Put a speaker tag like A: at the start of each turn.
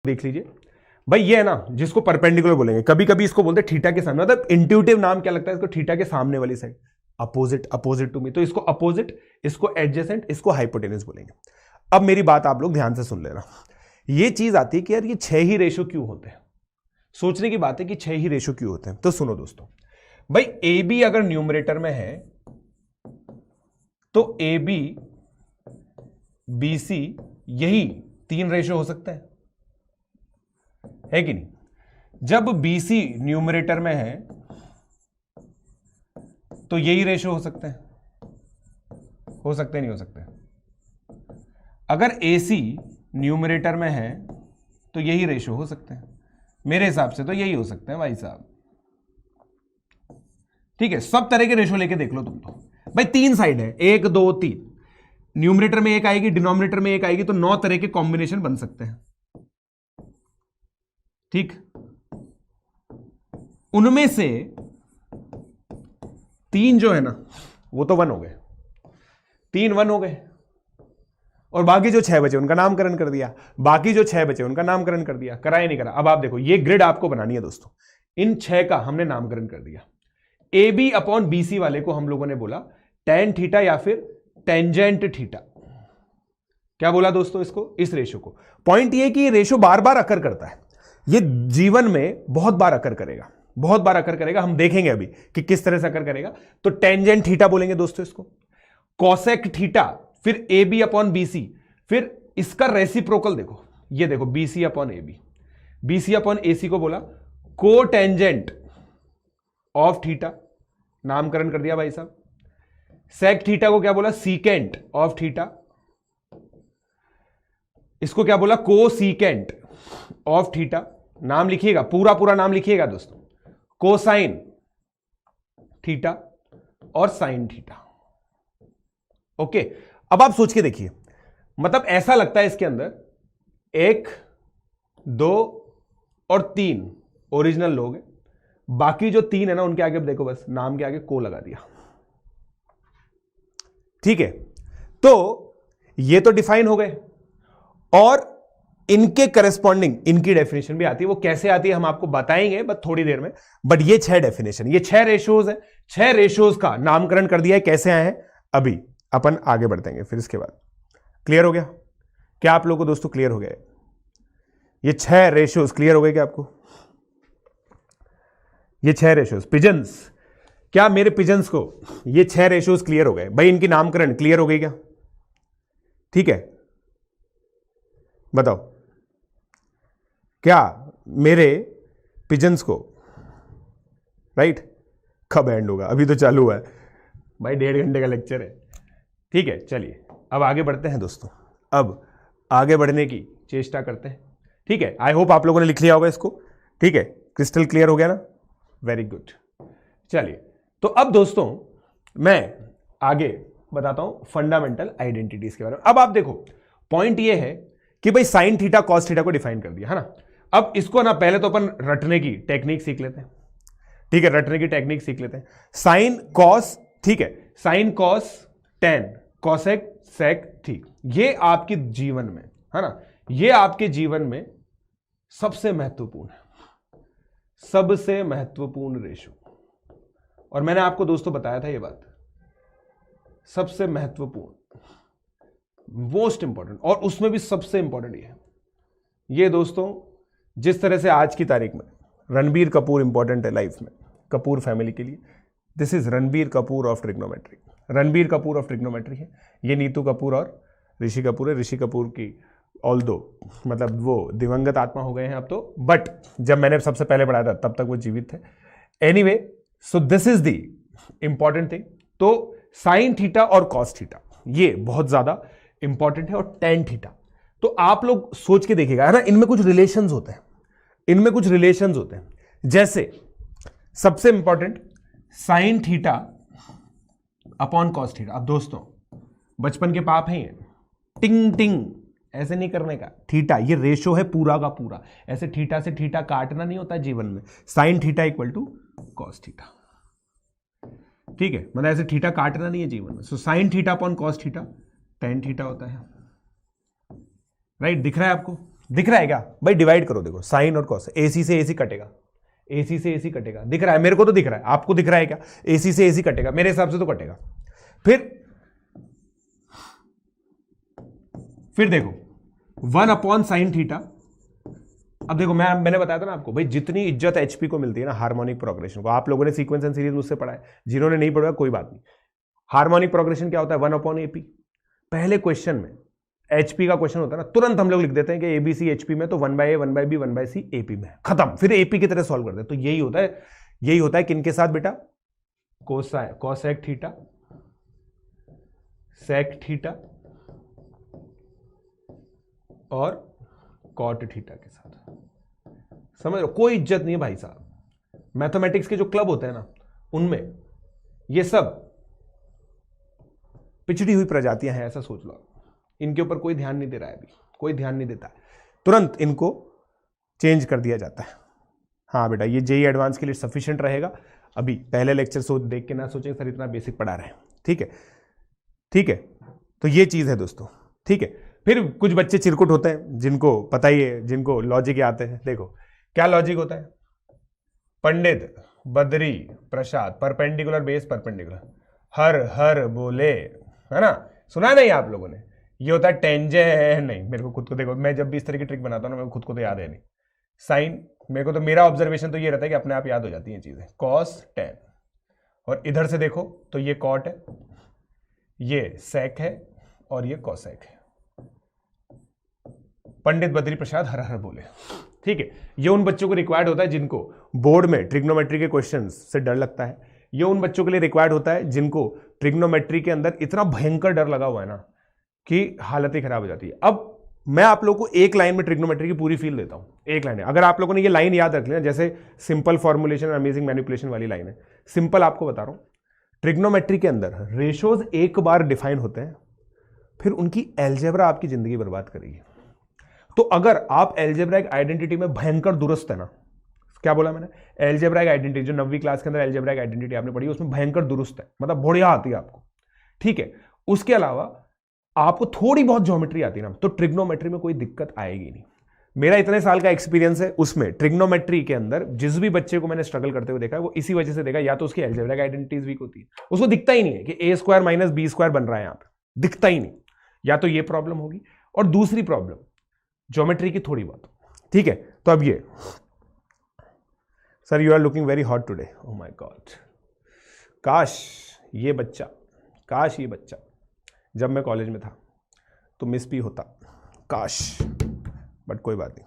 A: देख लीजिए भाई, ये है ना जिसको परपेंडिकुलर बोलेंगे, कभी कभी इसको बोलते हैं थीटा के सामने, मतलब इंट्यूटिव नाम क्या लगता है इसको, थीटा के सामने वाली side, opposite, opposite to me, तो इसको अपोजिट, इसको एडजेसेंट, इसको हाइपोटेनस बोलेंगे। अब मेरी बात आप लोग ध्यान से सुन लेना, ये चीज आती है कि यार ये 6 ही रेशो क्यों होते हैं, सोचने की बात है कि 6 ही रेशो क्यों होते हैं। तो सुनो दोस्तों, भाई ए बी अगर न्यूमरेटर में है तो ए बी बी सी यही 3 रेशो हो सकता है कि नहीं। जब बी सी न्यूमरेटर में है तो यही रेशो हो सकते हैं, नहीं हो सकते। अगर ए सी न्यूमरेटर में है तो यही रेशो हो सकते हैं, मेरे हिसाब से तो यही हो सकते हैं भाई साहब। ठीक है, सब तरह के रेशो लेके देख लो तुम तो। भाई 3 साइड है, 1 2 3, न्यूमरेटर में 1 आएगी, डिनोमिनेटर में 1 आएगी, तो 9 तरह के कॉम्बिनेशन बन सकते हैं। ठीक, उनमें से 3 जो है ना वो तो 1 हो गए, 3 1 हो गए, और बाकी जो 6 बचे उनका नामकरण कर दिया, बाकी जो 6 बचे उनका नामकरण कर दिया, करा या नहीं करा। अब आप देखो, ये ग्रिड आपको बनानी है दोस्तों, इन 6 का हमने नामकरण कर दिया। A B upon B C वाले को हम लोगों ने बोला टेन थीटा या फिर टेंजेंट थीटा। क्या बोला दोस्तों इसको, इस रेशो को। पॉइंट ये कि ये रेशो बार बार अकर करता है, ये जीवन में बहुत बार अकर करेगा, बहुत बार अकर करेगा, हम देखेंगे अभी कि किस तरह से अकर करेगा। तो टेंजेंट थीटा बोलेंगे दोस्तों इसको, कॉसेक थीटा, फिर a B upon B c, फिर इसका रेसिप्रोकल देखो, ये देखो b c upon a b, b c upon a c को बोला को टेंजेंट ऑफ थीटा, नामकरण कर दिया भाई साहब। सेक थीटा को क्या बोला, सीकेंट ऑफ थीटा, इसको क्या बोला, को सीकेंट ऑफ थीटा। नाम लिखिएगा, पूरा पूरा नाम लिखिएगा दोस्तों, कोसाइन थीटा और साइन थीटा। ओके, अब आप सोच के देखिए, मतलब ऐसा लगता है इसके अंदर 1 2 और 3 ओरिजिनल लोग हैं, बाकी जो 3 है ना उनके आगे देखो बस नाम के आगे को लगा दिया। ठीक है, तो ये तो डिफाइन हो गए, और इनके करस्पॉन्डिंग इनकी डेफिनेशन भी आती है। वो कैसे आती है हम आपको बताएंगे बस थोड़ी देर में, बट ये 6 डेफिनेशन, ये 6 रेशोज है, 6 रेशोज का नामकरण कर दिया है। कैसे आए हैं अभी अपन आगे बढ़ते हैं, फिर इसके बाद क्लियर हो गया क्या आप लोगों को दोस्तों, क्लियर हो गया ये 6 रेशोज, क्लियर हो गए क्या आपको ये 6 रेशोज। पिजन्स, क्या मेरे पिजन्स को ये 6 रेशोज क्लियर हो गए भाई, इनकी नामकरण क्लियर हो गई क्या, ठीक है बताओ, क्या मेरे पिजन्स को, राइट, कब एंड होगा, अभी तो चालू है भाई, 1.5 घंटे का लेक्चर है। ठीक है, चलिए अब आगे बढ़ते हैं दोस्तों, अब आगे बढ़ने की चेष्टा करते हैं। ठीक है, आई होप आप लोगों ने लिख लिया होगा इसको। ठीक है, क्रिस्टल क्लियर हो गया ना, वेरी गुड। चलिए, तो अब दोस्तों मैं आगे बताता हूं फंडामेंटल आइडेंटिटीज के बारे में। अब आप देखो, पॉइंट ये है कि भाई साइन थीटा कॉस थीटा को डिफाइन कर दिया है ना। अब इसको ना पहले तो अपन रटने की टेक्निक सीख लेते हैं। ठीक है, रटने की टेक्निक सीख लेते हैं। साइन कॉस, ठीक है, sine cos tan cosec sec, ठीक, ये आपके जीवन में है ना, ये आपके जीवन में सबसे महत्वपूर्ण है, सबसे महत्वपूर्ण रेशो। और मैंने आपको दोस्तों बताया था ये बात, सबसे महत्वपूर्ण, मोस्ट इंपॉर्टेंट, और उसमें भी सबसे इंपॉर्टेंट ये दोस्तों, जिस तरह से आज की तारीख में रणबीर कपूर इंपॉर्टेंट है लाइफ में, कपूर फैमिली के लिए, this is Ranbir Kapoor of trigonometry. Ranbir Kapoor of trigonometry है, ये नीतू कपूर और ऋषि कपूर है। ऋषि कपूर की ऑल्दो मतलब वो दिवंगत आत्मा हो गए हैं अब तो, बट जब मैंने सबसे पहले पढ़ाया था तब तक वो जीवित थे। Anyway, so this is the important thing. तो साइन थीटा और कॉस थीटा ये बहुत ज्यादा इंपॉर्टेंट है, और टेन थीटा, तो आप लोग सोच के देखिएगा है ना, इनमें कुछ रिलेशंस होते हैं, इनमें कुछ रिलेशंस होते हैं। जैसे सबसे important sine theta upon cos theta. अब दोस्तों बचपन के पाप हैं ये, टिंग टिंग ऐसे नहीं करने का, थीटा ये रेशो है पूरा का पूरा, ऐसे थीटा से थीटा काटना नहीं होता जीवन में। Sine theta equal to cos theta, ठीक है, मतलब ऐसे थीटा काटना नहीं है जीवन में। So sine theta upon cos theta tan theta होता है, राइट, दिख रहा है आपको, दिख रहा है क्या भाई? डिवाइड करो, देखो साइन और कॉस, AC से AC कटेगा, AC से AC कटेगा, दिख रहा है मेरे को तो दिख रहा है, आपको दिख रहा है क्या? AC से AC कटेगा, मेरे हिसाब से तो कटेगा। फिर देखो 1/sin थीटा। अब देखो मैंने बताया था ना आपको भाई, जितनी इज्जत HP को मिलती है ना हार्मोनिक प्रोग्रेशन को, आप लोगों ने सीक्वेंस एंड सीरीज मुझसे पढ़ा है, जिन्होंने नहीं पढ़ा कोई बात नहीं। हार्मोनिक प्रोग्रेशन क्या होता है? 1/AP। पहले क्वेश्चन में HP का क्वेश्चन होता है ना, तुरंत हम लोग लिख देते हैं कि ABC HP में, तो 1/A 1/B 1/C AP में, खत्म। फिर AP की तरह सॉल्व कर दे। तो यही होता है किनके साथ बेटा? कोसेक थीटा, सेक थीटा और कॉट थीटा के साथ। समझ लो, कोई इज्जत नहीं है भाई साहब। मैथमेटिक्स के जो क्लब होते हैं ना, उनमें ये सब पिछड़ी हुई प्रजातियां हैं, ऐसा सोच लो। इनके ऊपर कोई ध्यान नहीं दे रहा है, अभी कोई ध्यान नहीं देता है, तुरंत इनको चेंज कर दिया जाता है। हाँ बेटा, ये JEE एडवांस के लिए सफिशिएंट रहेगा। अभी पहले लेक्चर देख के ना सोचें सर इतना बेसिक पढ़ा रहे हैं, ठीक है? ठीक है, तो ये चीज है दोस्तों, ठीक है। फिर कुछ बच्चे चिरकुट होते हैं, जिनको पता ही है, जिनको लॉजिक आते हैं। देखो क्या लॉजिक होता है? Pandit Badri Prasad, perpendicular base perpendicular, हर हर बोले, है ना? सुना नहीं आप लोगों ने? ये होता है टेंजेंट। नहीं, मेरे को खुद को देखो, मैं जब भी इस तरह की ट्रिक बनाता हूँ ना, मेरे को खुद को तो याद है नहीं। साइन, मेरे को तो मेरा ऑब्जर्वेशन तो ये रहता है कि अपने आप याद हो जाती हैं चीजें। कॉस टेन, और इधर से देखो तो ये कॉट है, ये सेक है और ये कॉसेक है। पंडित बद्री प्रसाद हर हर बोले, ठीक है। ये उन बच्चों को रिक्वायर्ड होता है जिनको बोर्ड में ट्रिग्नोमेट्री के क्वेश्चंस से डर लगता है। ये उन बच्चों के लिए रिक्वायर्ड होता है जिनको ट्रिग्नोमेट्री के अंदर इतना भयंकर डर लगा हुआ है ना कि हालत ही खराब हो जाती है। अब मैं आप लोगों को एक लाइन में ट्रिग्नोमेट्री की पूरी फील देता हूं, एक लाइन है। अगर आप लोगों ने ये लाइन याद रख लिया, जैसे सिंपल फॉर्मुलेशन और अमेजिंग मैनिपुलेशन वाली लाइन है, सिंपल आपको बता रहा हूं, ट्रिग्नोमेट्री के अंदर रेशोज एक बार डिफाइन होते हैं, फिर उनकी एल्जेब्रा आपकी जिंदगी बर्बाद करेगी। तो अगर आप एल्जेब्राइक आइडेंटिटी में भयंकर दुरुस्त है ना, क्या बोला मैंने? एल्जेब्राइक आइडेंटिटी, जो 9वीं क्लास के अंदर एल्जेब्राइक आइडेंटिटी आपने पढ़ी, उसमें भयंकर दुरुस्त है, मतलब बढ़िया आती है आपको, ठीक है। उसके अलावा आपको थोड़ी बहुत ज्योमेट्री आती है ना, तो ट्रिग्नोमेट्री में कोई दिक्कत आएगी नहीं। मेरा इतने साल का एक्सपीरियंस है, उसमें ट्रिग्नोमेट्री के अंदर जिस भी बच्चे को मैंने स्ट्रगल करते हुए देखा है, वो इसी वजह से देखा, या तो उसकी एल्जेब्राइक आइडेंटिटीज वीक होती है, उसको दिखता ही नहीं है कि A² - B² बन रहा है, यहां पे दिखता ही नहीं, या तो ये प्रॉब्लम होगी, और दूसरी प्रॉब्लम ज्योमेट्री की थोड़ी बहुत, ठीक है। तो अब ये, sir you are looking very hot today, oh my god, काश ये बच्चा जब मैं कॉलेज में था तो मिस भी होता, काश, बट कोई बात नहीं।